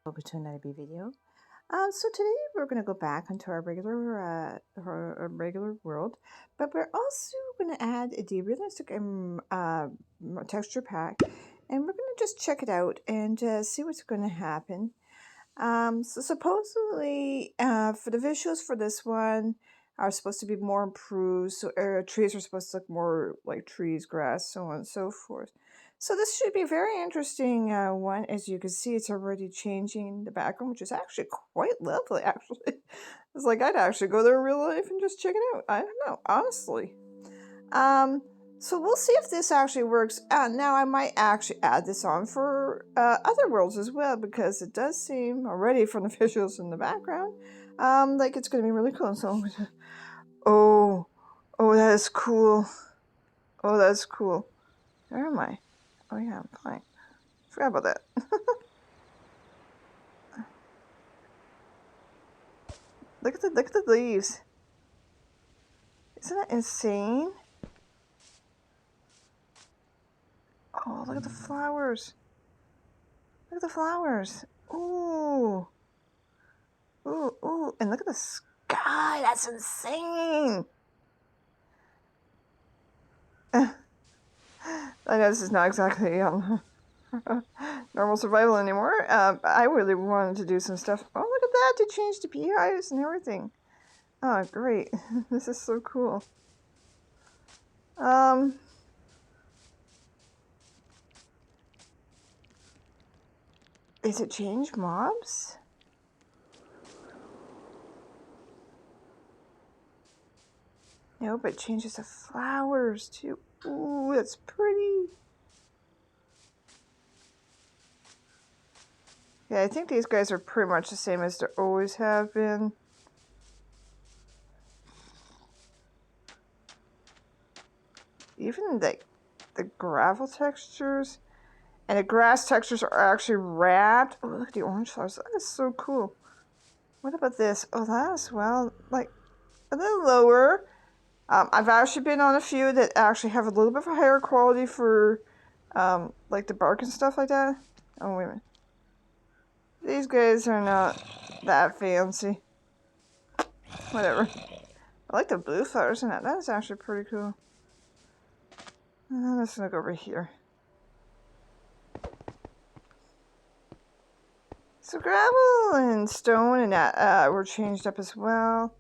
Welcome to another B video. So today we're going to go back into our regular world, but we're also going to add the realistic texture pack, and we're going to just check it out and see what's going to happen. So supposedly, for the visuals for this one are supposed to be more improved. So trees are supposed to look more like trees, grass, so on and so forth. So this should be a very interesting one. As you can see, it's already changing the background, which is actually quite lovely, actually. It's like I'd actually go there in real life and just check it out. I don't know, honestly. So we'll see if this actually works. Now I might actually add this on for other worlds as well, because it does seem already from the visuals in the background, like it's going to be really cool. So, oh, that is cool. Oh, that's cool. Where am I? Oh yeah, I'm fine. Forgot about that. Look at the leaves. Isn't that insane? Oh, look at the flowers. Look at the flowers. Ooh. Ooh, and look at the sky. That's insane. I know this is not exactly normal survival anymore. I really wanted to do some stuff. Oh, look at that. They changed the beehives and everything. Oh, great. This is so cool. Is it change mobs? No, but it changes the flowers too. Ooh, that's pretty. Yeah, I think these guys are pretty much the same as they always have been. Even the gravel textures and the grass textures are actually wrapped. Oh, look at the orange flowers. That is so cool. What about this? Oh, that as well. Like a little lower. I've actually been on a few that actually have a little bit of a higher quality for like the bark and stuff like that. Oh, wait a minute. These guys are not that fancy. Whatever. I like the blue flowers in that. That is actually pretty cool. I'm just gonna go over here. So gravel and stone and that were changed up as well.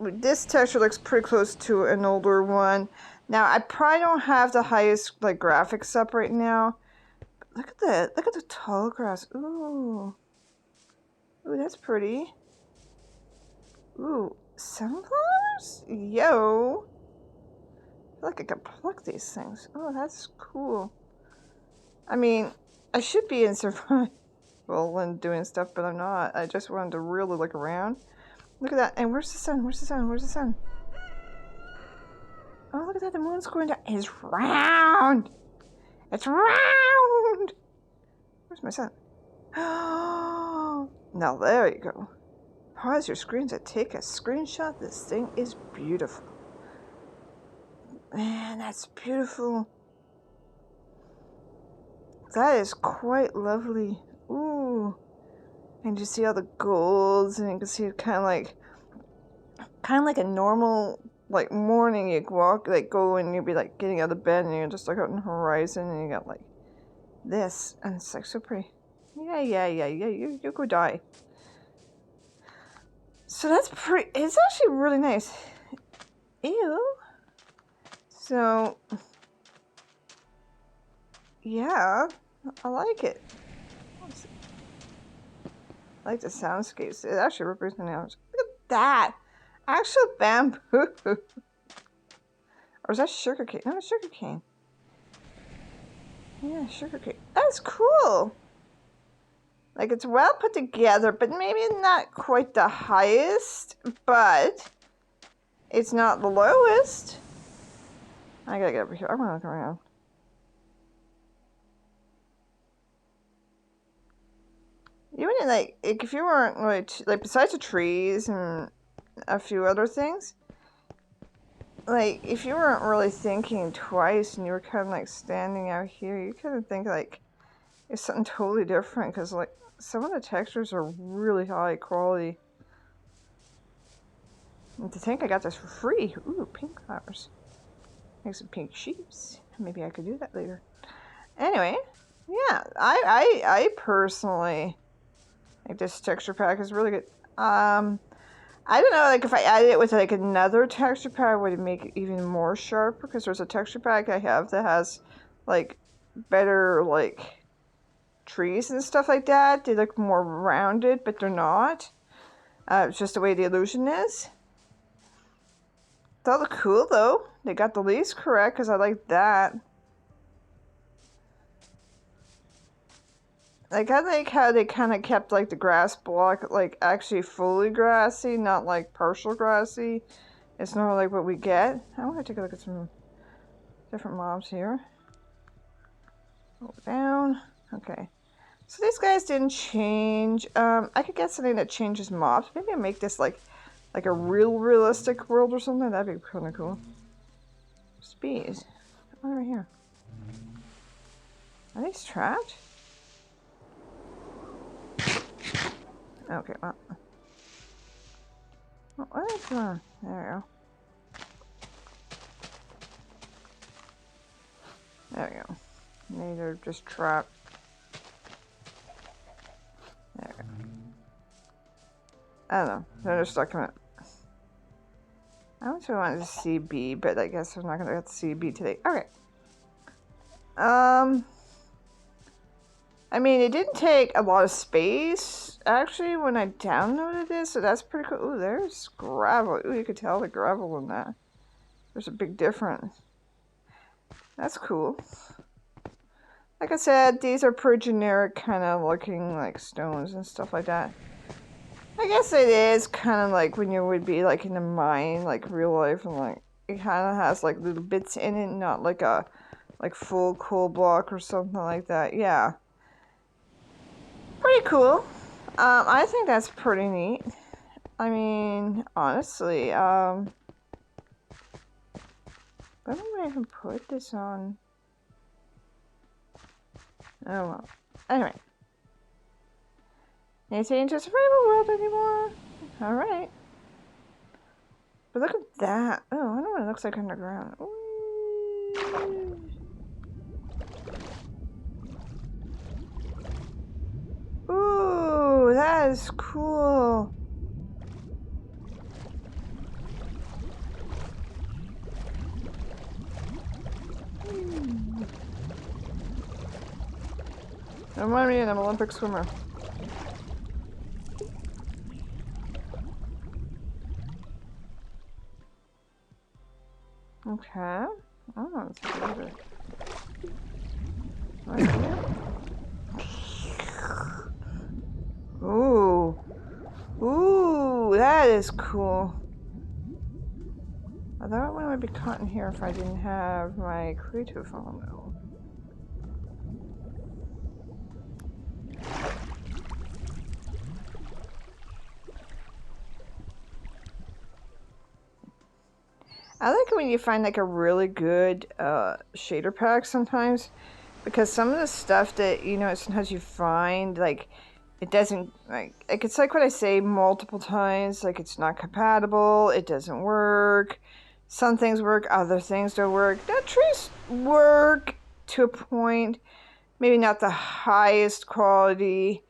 This texture looks pretty close to an older one. Now I probably don't have the highest like graphics up right now. But look at that! Look at the tall grass. Ooh, that's pretty. Ooh, sunflowers? Yo! I feel like I could pluck these things. Oh, that's cool. I mean, I should be in survival and doing stuff, but I'm not. I just wanted to really look around. Look at that. And where's the sun? Where's the sun? Where's the sun? Oh, look at that. The moon's going down. It's round. It's round. Where's my sun? Oh, now there you go. Pause your screen to take a screenshot. This thing is beautiful. Man, that's beautiful. That is quite lovely. Ooh. And you see all the golds, and you can see it kind of like a normal like morning. You walk, like go, and you'll be like getting out of bed, and you just look out on the horizon, and you got like this, and it's like so pretty. Yeah. You go die. So that's pretty. It's actually really nice. Ew. So yeah, I like it. I like the soundscapes. It actually represents the sounds. Look at that! Actual bamboo! Or is that sugar cane? No, it's sugar cane. Yeah, sugar cane. That's cool! Like, it's well put together, but maybe not quite the highest, but it's not the lowest. I gotta get over here. I wanna look around. Even in, like if you weren't like besides the trees and a few other things, like if you weren't really thinking twice and you were kind of like standing out here, you kind of think like is something totally different because like some of the textures are really high quality. And to think I got this for free. Ooh, pink flowers. Make some pink sheeps. Maybe I could do that later. Anyway, yeah, I personally think this texture pack is really good. I don't know, like if I added it with like another texture pack, would it make it even more sharper? Because there's a texture pack I have that has like better like trees and stuff like that. They look more rounded, but they're not. It's just the way the illusion is. They look cool though. They got the leaves correct because I like that. Like I like how they kind of kept like the grass block like actually fully grassy, not like partial grassy. It's not like what we get. I want to take a look at some different mobs here. Go down. Okay. So these guys didn't change. I could get something that changes mobs. Maybe I make this like a realistic world or something. That'd be kind of cool. Speed. Over here. Are these trapped? Okay, well. What is going on? There we go. There we go. Maybe they're just trapped. There we go. I don't know. They're just stuck in it. I actually wanted to see B, but I guess I'm not gonna get to see B today. Okay. I mean, it didn't take a lot of space, actually, when I downloaded this, so that's pretty cool. Ooh, there's gravel. Ooh, you could tell the gravel in that. There's a big difference. That's cool. Like I said, these are pretty generic kind of looking like stones and stuff like that. I guess it is kind of like when you would be like in a mine, like real life, and like it kind of has like little bits in it, not like a full coal block or something like that. Yeah. Pretty cool. I think that's pretty neat. I mean, honestly, where would I even put this on? Oh well. Anyway. Anything into survival world anymore? Alright. But look at that. Oh, I wonder what it looks like underground. Ooh, that is cool. Remind me, I'm an Olympic swimmer. Okay. Oh, it's a little bit. Right here. Ooh. Ooh, that is cool. I thought one would be caught in here if I didn't have my creative on though. I like it when you find like a really good shader pack sometimes, because some of the stuff that sometimes you find like it doesn't like it's like what I say multiple times, like it's not compatible, it doesn't work. Some things work, other things don't work. Now trees work to a point, maybe not the highest quality.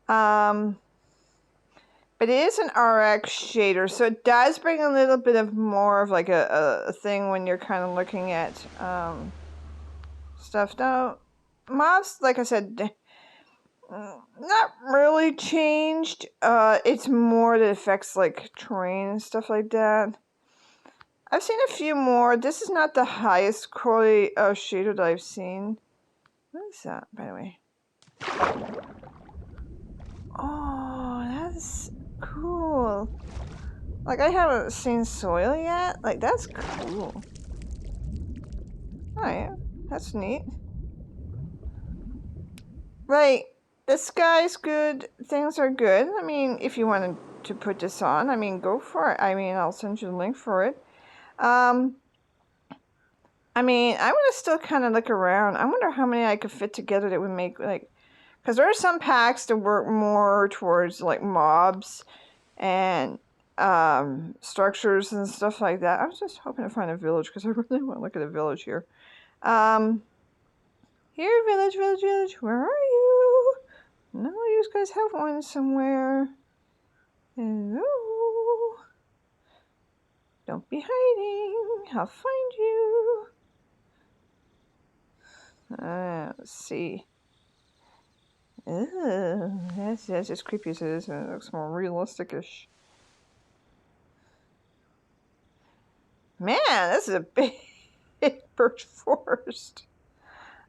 But it is an RX shader, so it does bring a little bit of more of like a thing when you're kind of looking at stuff. Now, mobs, like I said, not really changed. It's more that affects like terrain and stuff like that. I've seen a few more. This is not the highest quality shader that I've seen. What is that, by the way? Oh, that's cool. Like, I haven't seen soil yet. Like, that's cool. Oh, yeah. That's neat. Right. The sky's good. Things are good. I mean, if you wanted to put this on, I mean, go for it. I mean, I'll send you the link for it. I mean, I want to still kind of look around. I wonder how many I could fit together that would make, like, Because there are some packs that work more towards like mobs and structures and stuff like that. I was just hoping to find a village because I really want to look at a village here. Here, village, village, village, where are you? No, you guys have one somewhere. Hello. Don't be hiding. I'll find you. Let's see. Ugh, that's as creepy as it is, and it looks more realistic-ish. Man, this is a big birch forest.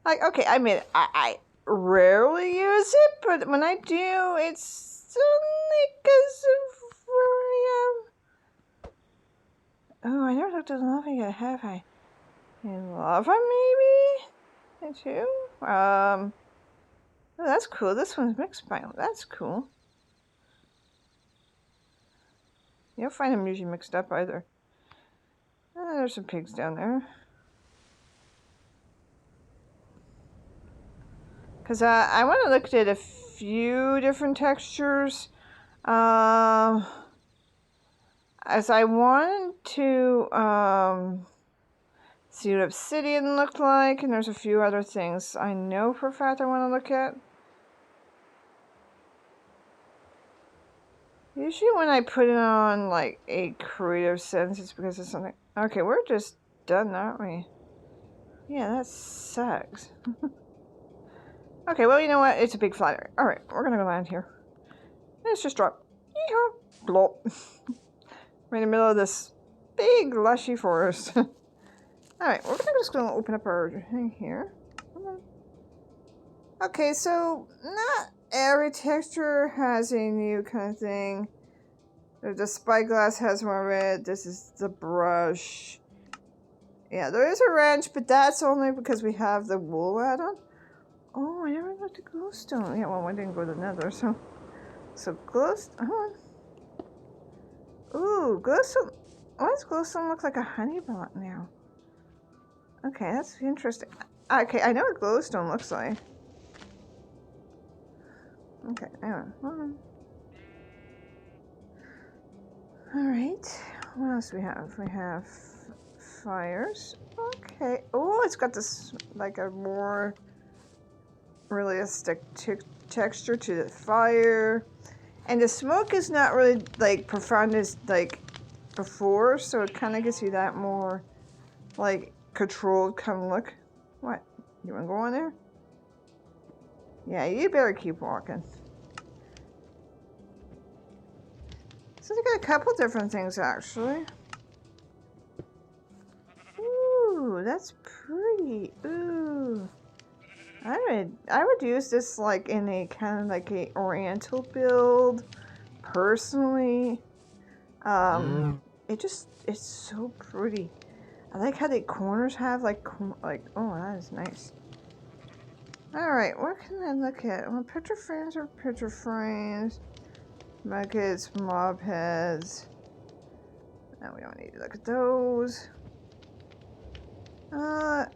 Like, okay, I mean, I rarely use it, but when I do, it's only because of where I am. Oh, I never looked at lava yet, have I? In lava, maybe? Too? Oh, that's cool. This one's mixed biome. That's cool. You don't find them usually mixed up either. There's some pigs down there. Because I want to look at a few different textures. As I want to see what obsidian looked like, and there's a few other things I know for a fact I want to look at. Usually when I put it on like a creative sense, it's because of something. Okay, we're just done, aren't we? Yeah, that sucks. Okay, well, you know what? It's a big flat area. Alright, we're gonna go land here. Let's just drop. Yeehaw! Blop. We're in the middle of this big, lushy forest. Alright, we're just gonna open up our thing here. Come on. Okay, so not every texture has a new kind of thing. The spyglass has more red. This is the brush. Yeah, there is a wrench, but that's only because we have the wool add-on. Oh, I never looked at glowstone. Yeah, well, I didn't go to the nether, so glowstone. Hold on. Ooh, glowstone. Why does glowstone look like a honey block now? Okay, that's interesting. Okay, I know what glowstone looks like. Okay, hang on. Hold on. Alright, what else do we have? We have fires. Okay. Oh, it's got this, like, a more realistic texture to the fire. And the smoke is not really, like, profound as, like, before, so it kind of gives you that more, like, controlled kind of look. What? You want to go on there? Yeah, you better keep walking. So they got a couple different things, actually. Ooh, that's pretty. Ooh. I would use this like in a kind of like a oriental build, personally. It's so pretty. I like how the corners have like oh, that is nice. All right, what can I look at? Well, picture frames or picture frames, buckets, mob heads. No, we don't need to look at those. Ugh.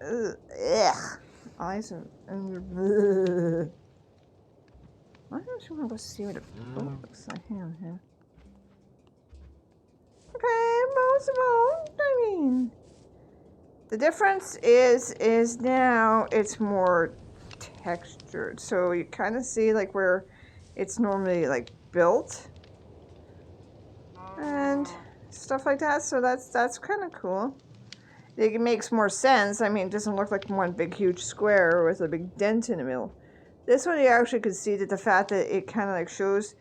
Eyes and why don't you want to go see what it looks like here? Okay, most of all, I mean, the difference is now it's more textured, so you kind of see like where it's normally like built and stuff like that. So that's kind of cool. It makes more sense. I mean, it doesn't look like one big huge square with a big dent in the middle. This one you actually could see that the fact that it kind of like shows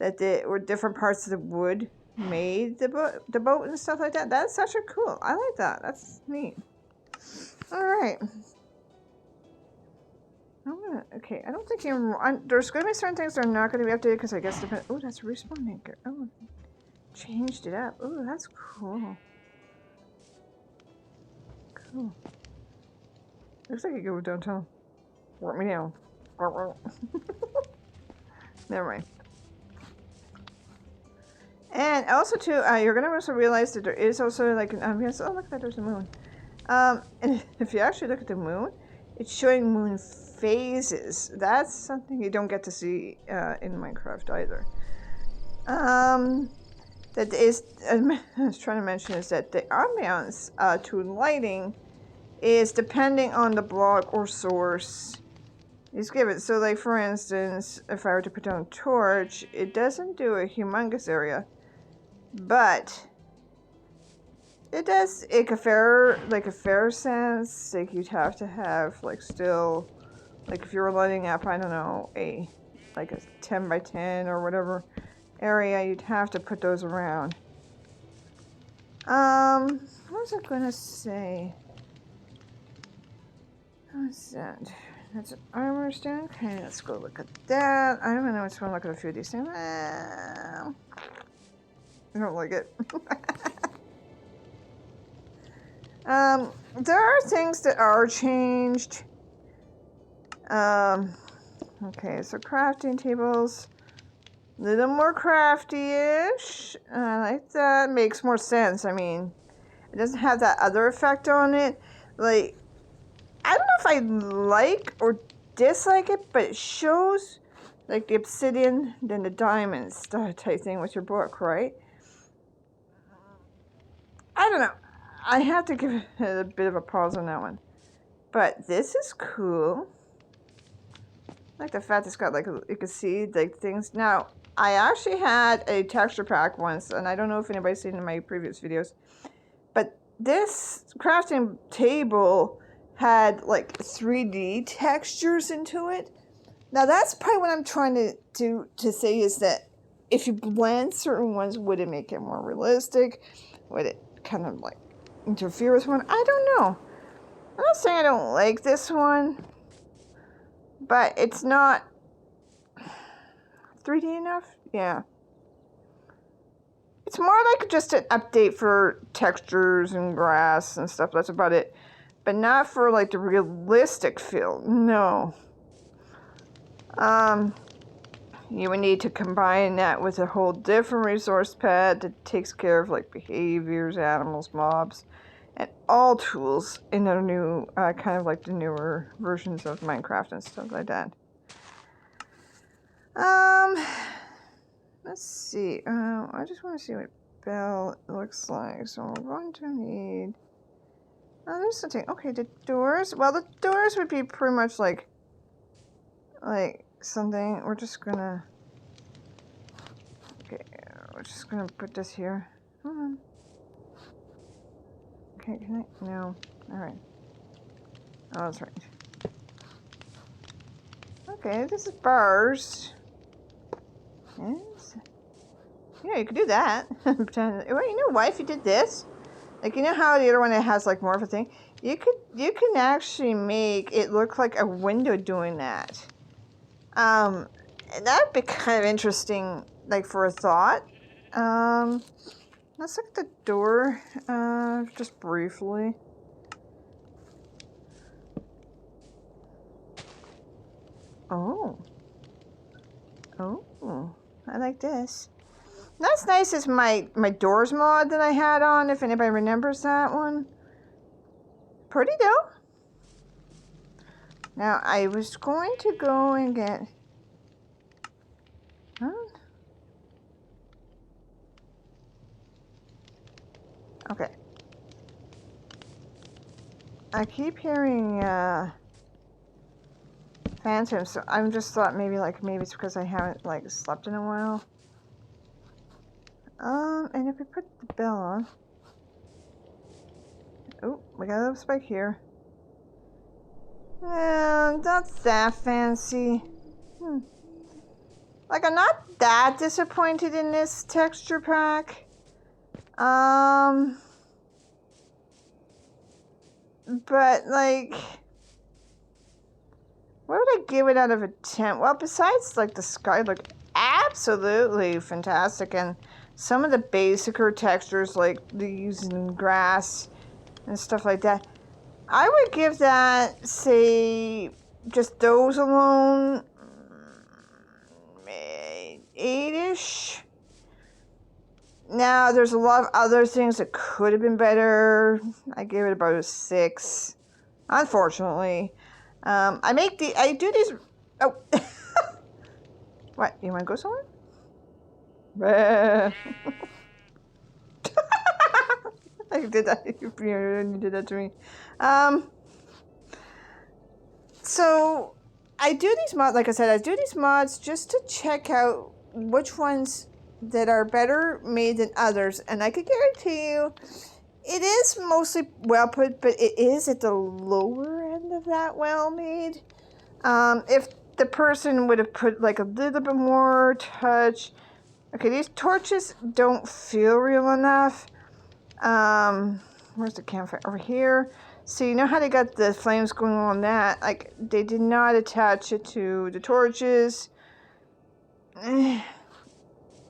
that there were different parts of the wood made the boat and stuff like that. That's such a cool. I like that. That's neat. All right. Okay, I don't think there's going to be certain things that are not going to be updated because I guess oh, that's a respawn anchor. Oh, changed it up. Oh, that's cool. Cool. Looks like you go downtown. Warp me down. Never mind. And also too, you're gonna also realize that there is also like an ambience. Oh, look at that! There's a moon. And if you actually look at the moon, It's showing moon phases. That's something you don't get to see in Minecraft either. That is, I was trying to mention is that the ambiance to lighting is depending on the block or source is given. So like for instance, if I were to put down a torch, it doesn't do a humongous area, but it does like a fair sense. Like you'd have to have like still, like if you were lighting up, I don't know, like a 10 by 10 or whatever area, you'd have to put those around. What was I gonna say? What's that? That's an armor stand. Okay, let's go look at that. I don't know. I just want to look at a few of these things. I don't like it. There are things that are changed. Okay, so crafting tables. A little more crafty-ish. I like that. Makes more sense. I mean, it doesn't have that other effect on it. Like, I don't know if I like or dislike it, but it shows like the obsidian, then the diamonds type thing with your book, right? I don't know. I have to give it a bit of a pause on that one. But this is cool. I like the fact it's got like, you can see like things. Now, I actually had a texture pack once, and I don't know if anybody's seen in my previous videos, but this crafting table had like 3D textures into it. Now that's probably what I'm trying to say is that if you blend certain ones, would it make it more realistic? Would it kind of like interfere with one? I don't know. I'm not saying I don't like this one, but it's not 3D enough? Yeah. It's more like just an update for textures and grass and stuff. That's about it. But not for like the realistic feel. No. You would need to combine that with a whole different resource pad that takes care of like behaviors, animals, mobs, and all tools in the new, kind of like the newer versions of Minecraft and stuff like that. Let's see. I just want to see what bell looks like. So we're going to need. Oh, there's something. Okay, the doors. Well, the doors would be pretty much like something. We're just gonna. Okay, we're just gonna put this here. Hold on. Okay, can I? No. All right. Oh, that's right. Okay, this is bars. Yes. Yeah, you could do that. Pretend. Well, you know what? If you did this, like you know how the other one it has like more of a thing, you can actually make it look like a window doing that. That'd be kind of interesting, like for a thought. Let's look at the door, just briefly. Oh. Oh, I like this. That's nice is my doors mod that I had on, if anybody remembers that one. Pretty though. Now, I was going to go and get... Huh? Okay. I keep hearing, phantoms, so I just thought maybe it's because I haven't, like, slept in a while. And if we put the bell on... Oh, we got a little spike here. Not that fancy. Like, I'm not that disappointed in this texture pack. But, like... What would I give it out of a 10? Well, besides, like, the sky looked absolutely fantastic. And some of the basicer textures, like leaves and grass and stuff like that, I would give that, say, just those alone, 8-ish. Now, there's a lot of other things that could have been better. I gave it about a 6, unfortunately. I do these. Oh, what? You want to go somewhere? I did that. You did that to me. So I do these mods. Like I said, I do these mods just to check out which ones that are better made than others, and I could guarantee you, it is mostly well put, but it is at the lower end of that well made. If the person would have put like a little bit more touch. Okay, these torches don't feel real enough. Where's the campfire? Over here. So you know how they got the flames going on that? Like, they did not attach it to the torches.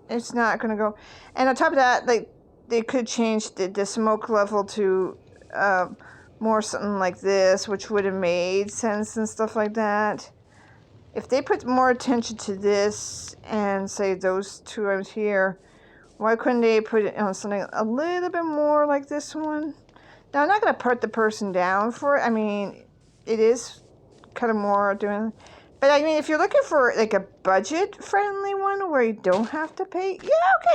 It's not gonna go. And on top of that, like, they could change the smoke level to more something like this, which would have made sense and stuff like that. If they put more attention to this and say those two items here, why couldn't they put it on something a little bit more like this one? Now, I'm not going to put the person down for it. I mean, it is kind of more doing... But, I mean, if you're looking for, like, a budget-friendly one where you don't have to pay... Yeah,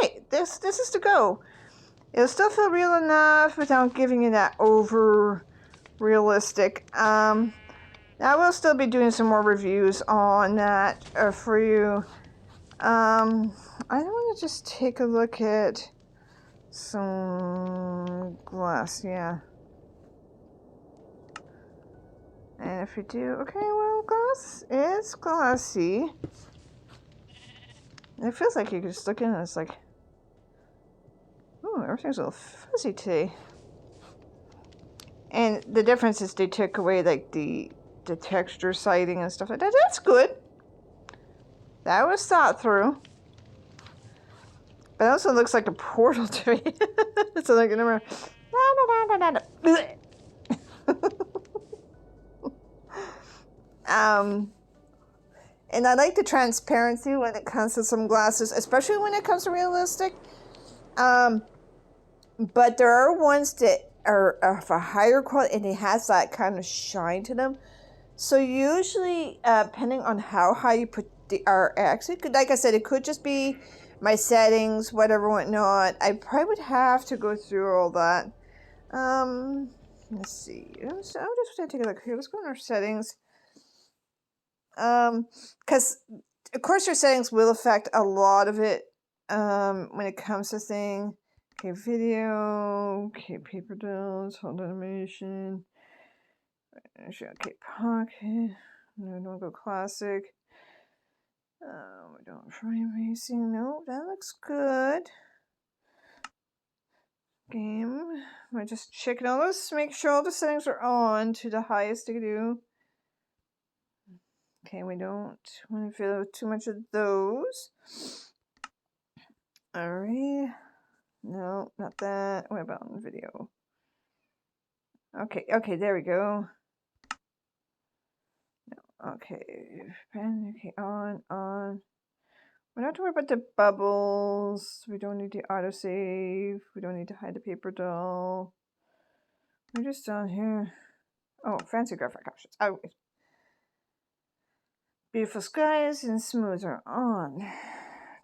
okay, this is the go. It'll still feel real enough without giving you that over-realistic. I will still be doing some more reviews on that for you. I want to just take a look at some glass, yeah. And if you do, okay, well, glass is glossy. It feels like you can just look in and it's like, oh, everything's a little fuzzy today. And the difference is they took away like the texture sighting and stuff like that. That's good. That was thought through. But it also looks like a portal to me. So like, remember. And I like the transparency when it comes to some glasses, especially when it comes to realistic. But there are ones that are of a higher quality and it has that kind of shine to them. So usually, depending on how high you put the RX, it could, like I said, it could just be my settings, whatever, whatnot. I probably would have to go through all that. Let's see. I'm just gonna take a look here. Let's go in our settings. Because of course your settings will affect a lot of it. When it comes to thing. Okay, video. Okay, paper dolls. Hold animation. Okay, pocket. No, don't go classic. We don't frame racing. No, that looks good. Game. I just checking all those. Make sure all the settings are on to the highest they can do. Okay, we don't want to fill too much of those. Alright. No, not that. What about on video? Okay, there we go. No, okay. Okay, on. We don't have to worry about the bubbles. We don't need the autosave. We don't need to hide the paper doll. We're just down here. Oh, fancy graphic options. Oh, wait. Beautiful skies and smooths are on.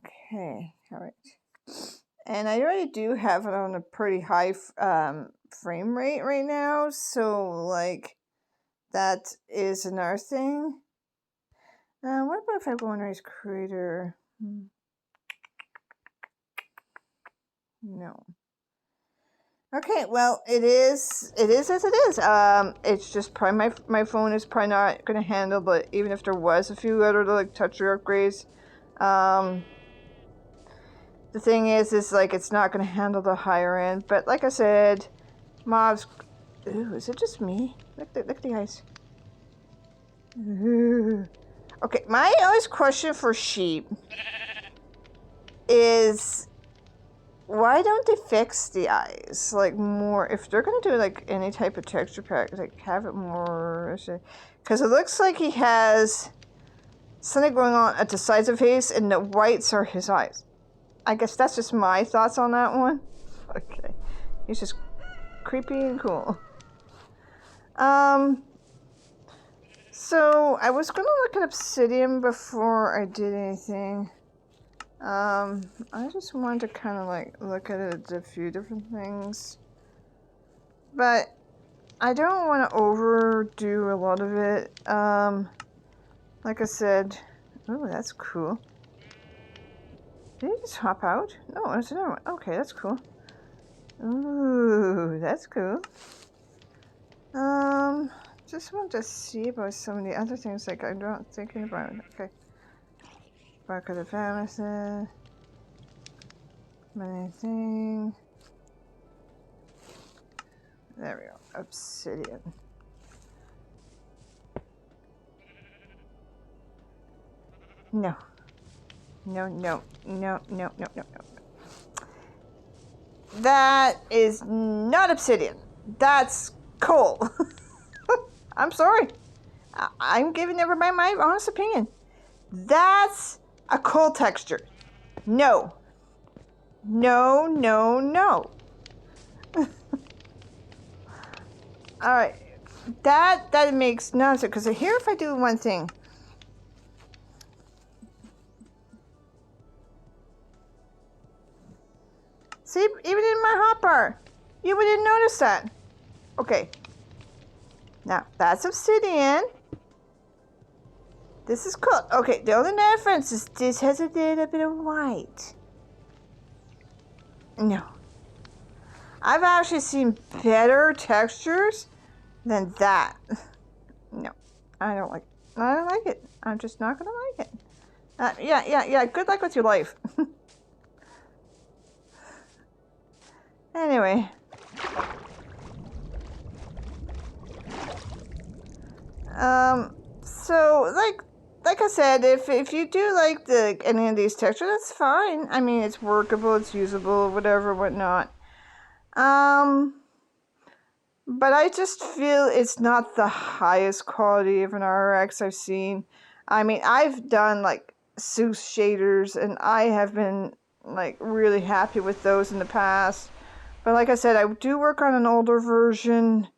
Okay, alright. And I already do have it on a pretty high frame rate right now. So, like, that is another thing. What about if I go in Race Creator? No. Okay, well, it is as it is. It's just probably my phone is probably not going to handle, but even if there was a few other like toucher upgrades, the thing is like it's not going to handle the higher end. But like I said, mobs. Ooh, is it just me? Look at the eyes. Ooh. Okay, my always question for sheep is, why don't they fix the eyes? Like, more, if they're gonna do like any type of texture pack, like have it more, because it looks like he has something going on at the sides of his face and the whites are his eyes. I guess that's just my thoughts on that one. Okay, he's just creepy and cool. So I was going to look at obsidian before I did anything. I just wanted to kind of like look at it, a few different things. But I don't want to overdo a lot of it. Like I said, oh, that's cool. Did he just hop out? No, there's another one. Okay, that's cool. Ooh, that's cool. Just want to see about some of the other things like I'm not thinking about. Okay. Bark of the Famison. Many thing. There we go. Obsidian. No. No, no, no, no, no, no, no. That is not obsidian. That's coal. I'm sorry. I'm giving everybody my honest opinion. That's a coal texture. No. No, no, no. Alright. That makes no sense. Because here if I do one thing. See, even in my hotbar, you wouldn't notice that. Okay. Now, that's obsidian. This is cool. Okay, the only difference is this has a little bit of white. No. I've actually seen better textures than that. No, I don't like it. I don't like it. I'm just not gonna like it. Yeah. Good luck with your life. Anyway. So like I said, if you do like any of these textures, that's fine. I mean, it's workable, it's usable, whatever, whatnot. But I just feel it's not the highest quality of an RX I've seen. I mean, I've done like Seuss shaders, and I have been like really happy with those in the past. But like I said, I do work on an older version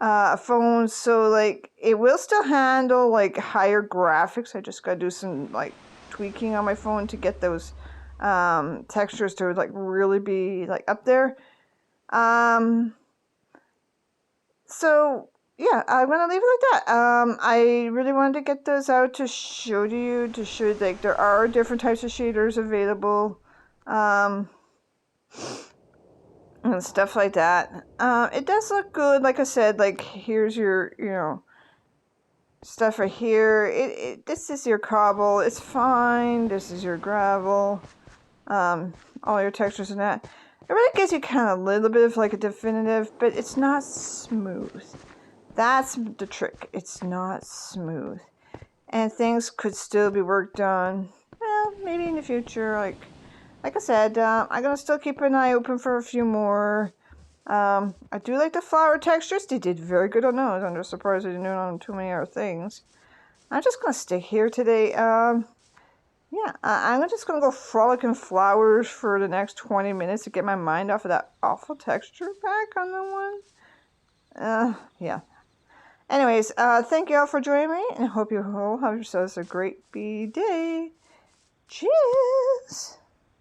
phone, so like it will still handle like higher graphics. I just gotta do some like tweaking on my phone to get those textures to like really be like up there. So yeah, I'm gonna leave it like that. I really wanted to get those out to show to you, to show like there are different types of shaders available, and stuff like that. It does look good. Like I said, like here's your, stuff right here. This is your cobble. It's fine. This is your gravel. All your textures and that. It really gives you kind of a little bit of like a definitive, but it's not smooth. That's the trick. It's not smooth. And things could still be worked on. Well, maybe in the future. Like I said, I'm going to still keep an eye open for a few more. I do like the flower textures. They did very good on those. I'm just surprised they didn't do it on too many other things. I'm just going to stick here today. Yeah, I'm just going to go frolic in flowers for the next 20 minutes to get my mind off of that awful texture pack on the one. Yeah. Anyways, thank you all for joining me, and I hope you all have yourselves a great day. Cheers!